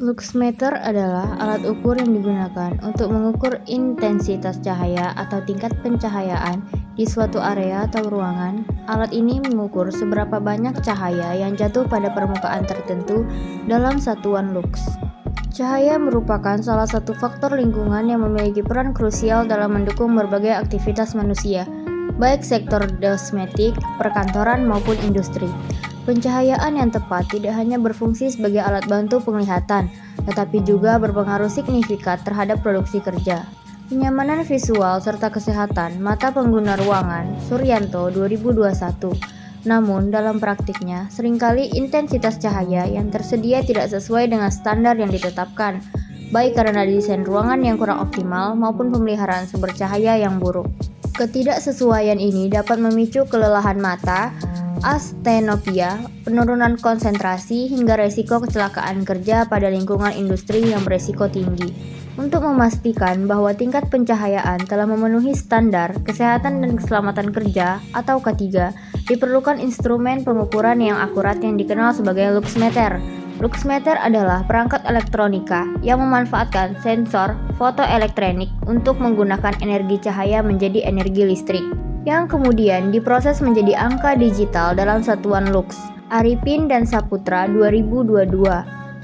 Luxmeter adalah alat ukur yang digunakan untuk mengukur intensitas cahaya atau tingkat pencahayaan di suatu area atau ruangan. Alat ini mengukur seberapa banyak cahaya yang jatuh pada permukaan tertentu dalam satuan lux. Cahaya merupakan salah satu faktor lingkungan yang memiliki peran krusial dalam mendukung berbagai aktivitas manusia, baik sektor domestik, perkantoran, maupun industri. Pencahayaan yang tepat tidak hanya berfungsi sebagai alat bantu penglihatan, tetapi juga berpengaruh signifikan terhadap produksi kerja, kenyamanan visual, serta kesehatan mata pengguna ruangan. Suryanto 2021. Namun, dalam praktiknya, seringkali intensitas cahaya yang tersedia tidak sesuai dengan standar yang ditetapkan, baik karena desain ruangan yang kurang optimal maupun pemeliharaan sumber cahaya yang buruk. Ketidaksesuaian ini dapat memicu kelelahan mata, astenopia, penurunan konsentrasi, hingga resiko kecelakaan kerja pada lingkungan industri yang beresiko tinggi. Untuk memastikan bahwa tingkat pencahayaan telah memenuhi standar kesehatan dan keselamatan kerja atau K3, diperlukan instrumen pengukuran yang akurat yang dikenal sebagai luxmeter. Luxmeter adalah perangkat elektronika yang memanfaatkan sensor fotoelektronik untuk menggunakan energi cahaya menjadi energi listrik, yang kemudian diproses menjadi angka digital dalam satuan lux. Arifin dan Saputra 2022.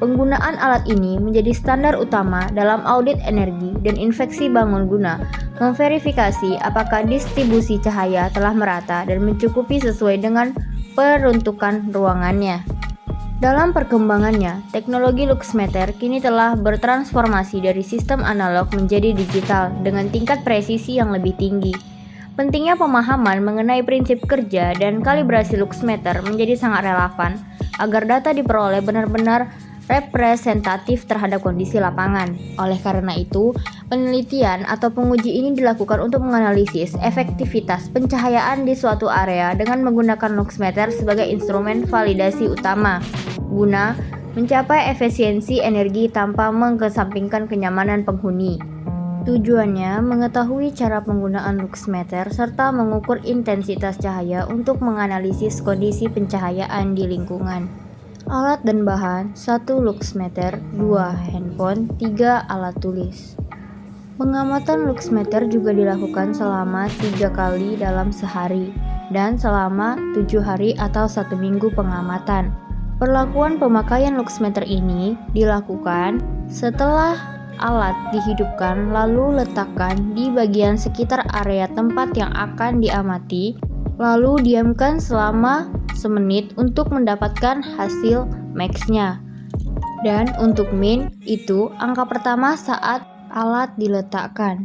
Penggunaan alat ini menjadi standar utama dalam audit energi dan infeksi bangun guna memverifikasi apakah distribusi cahaya telah merata dan mencukupi sesuai dengan peruntukan ruangannya. Dalam perkembangannya, teknologi luxmeter kini telah bertransformasi dari sistem analog menjadi digital dengan tingkat presisi yang lebih tinggi. Pentingnya pemahaman mengenai prinsip kerja dan kalibrasi luxmeter menjadi sangat relevan agar data diperoleh benar-benar representatif terhadap kondisi lapangan. Oleh karena itu, penelitian atau penguji ini dilakukan untuk menganalisis efektivitas pencahayaan di suatu area dengan menggunakan luxmeter sebagai instrumen validasi utama, guna mencapai efisiensi energi tanpa mengesampingkan kenyamanan penghuni. Tujuannya mengetahui cara penggunaan luxmeter serta mengukur intensitas cahaya untuk menganalisis kondisi pencahayaan di lingkungan. Alat dan bahan: 1 luxmeter, 2 handphone, 3 alat tulis. Pengamatan luxmeter juga dilakukan selama 3 kali dalam sehari dan selama 7 hari atau 1 minggu pengamatan. Perlakuan pemakaian luxmeter ini dilakukan setelah alat dihidupkan, lalu letakkan di bagian sekitar area tempat yang akan diamati, lalu diamkan selama semenit untuk mendapatkan hasil max-nya. Dan untuk min, itu angka pertama saat alat diletakkan.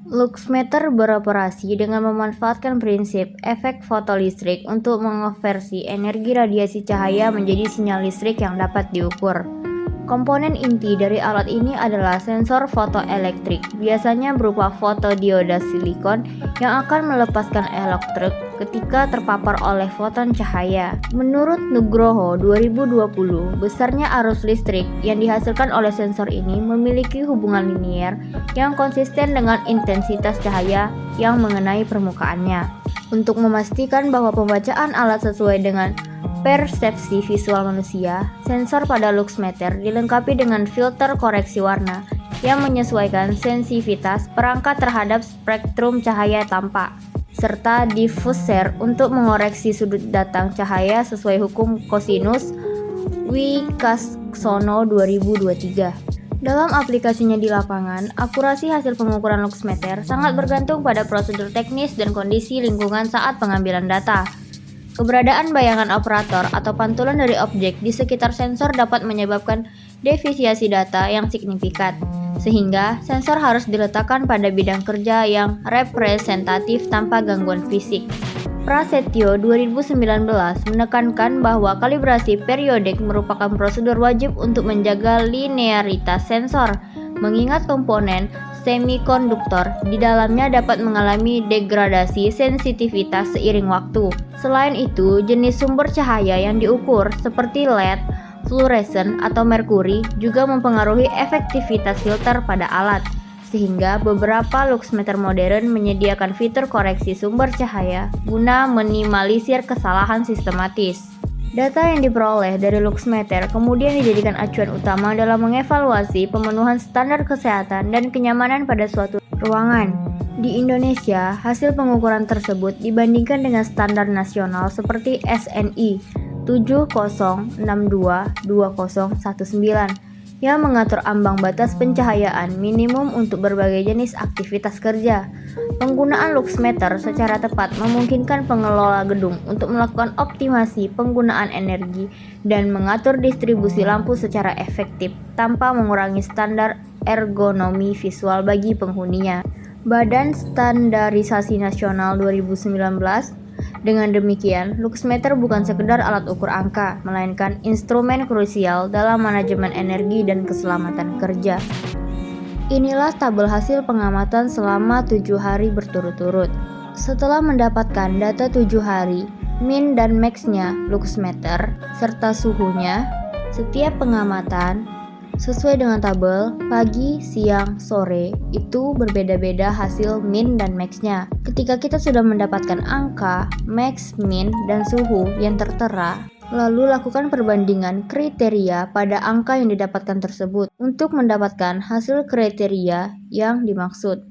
Luxmeter beroperasi dengan memanfaatkan prinsip efek fotolistrik untuk mengonversi energi radiasi cahaya menjadi sinyal listrik yang dapat diukur. Komponen inti dari alat ini adalah sensor fotoelektrik, biasanya berupa fotodioda silikon yang akan melepaskan elektrik ketika terpapar oleh foton cahaya. Menurut Nugroho 2020, besarnya arus listrik yang dihasilkan oleh sensor ini memiliki hubungan linier yang konsisten dengan intensitas cahaya yang mengenai permukaannya. Untuk memastikan bahwa pembacaan alat sesuai dengan persepsi visual manusia, sensor pada luxmeter dilengkapi dengan filter koreksi warna yang menyesuaikan sensitivitas perangkat terhadap spektrum cahaya tampak, serta diffuser untuk mengoreksi sudut datang cahaya sesuai hukum kosinus. Wicaksono 2023. Dalam aplikasinya di lapangan, akurasi hasil pengukuran luxmeter sangat bergantung pada prosedur teknis dan kondisi lingkungan saat pengambilan data. Keberadaan bayangan operator atau pantulan dari objek di sekitar sensor dapat menyebabkan deviasi data yang signifikan, sehingga sensor harus diletakkan pada bidang kerja yang representatif tanpa gangguan fisik. Prasetyo 2019 menekankan bahwa kalibrasi periodik merupakan prosedur wajib untuk menjaga linearitas sensor, mengingat komponen semikonduktor di dalamnya dapat mengalami degradasi sensitivitas seiring waktu. Selain itu, jenis sumber cahaya yang diukur seperti LED, fluoresen, atau merkuri juga mempengaruhi efektivitas filter pada alat, sehingga beberapa luxmeter modern menyediakan fitur koreksi sumber cahaya guna minimalisir kesalahan sistematis. Data yang diperoleh dari Luxmeter kemudian dijadikan acuan utama dalam mengevaluasi pemenuhan standar kesehatan dan kenyamanan pada suatu ruangan. Di Indonesia, hasil pengukuran tersebut dibandingkan dengan standar nasional seperti SNI 70622019 yang mengatur ambang batas pencahayaan minimum untuk berbagai jenis aktivitas kerja. Penggunaan Luxmeter secara tepat memungkinkan pengelola gedung untuk melakukan optimasi penggunaan energi dan mengatur distribusi lampu secara efektif tanpa mengurangi standar ergonomi visual bagi penghuninya. Badan Standarisasi Nasional 2019. Dengan demikian, Luxmeter bukan sekedar alat ukur angka, melainkan instrumen krusial dalam manajemen energi dan keselamatan kerja. Inilah tabel hasil pengamatan selama 7 hari berturut-turut. Setelah mendapatkan data 7 hari, min dan max-nya Luxmeter, serta suhunya, setiap pengamatan sesuai dengan tabel, pagi, siang, sore, itu berbeda-beda hasil min dan max-nya. Ketika kita sudah mendapatkan angka, max, min, dan suhu yang tertera, lalu lakukan perbandingan kriteria pada angka yang didapatkan tersebut untuk mendapatkan hasil kriteria yang dimaksud.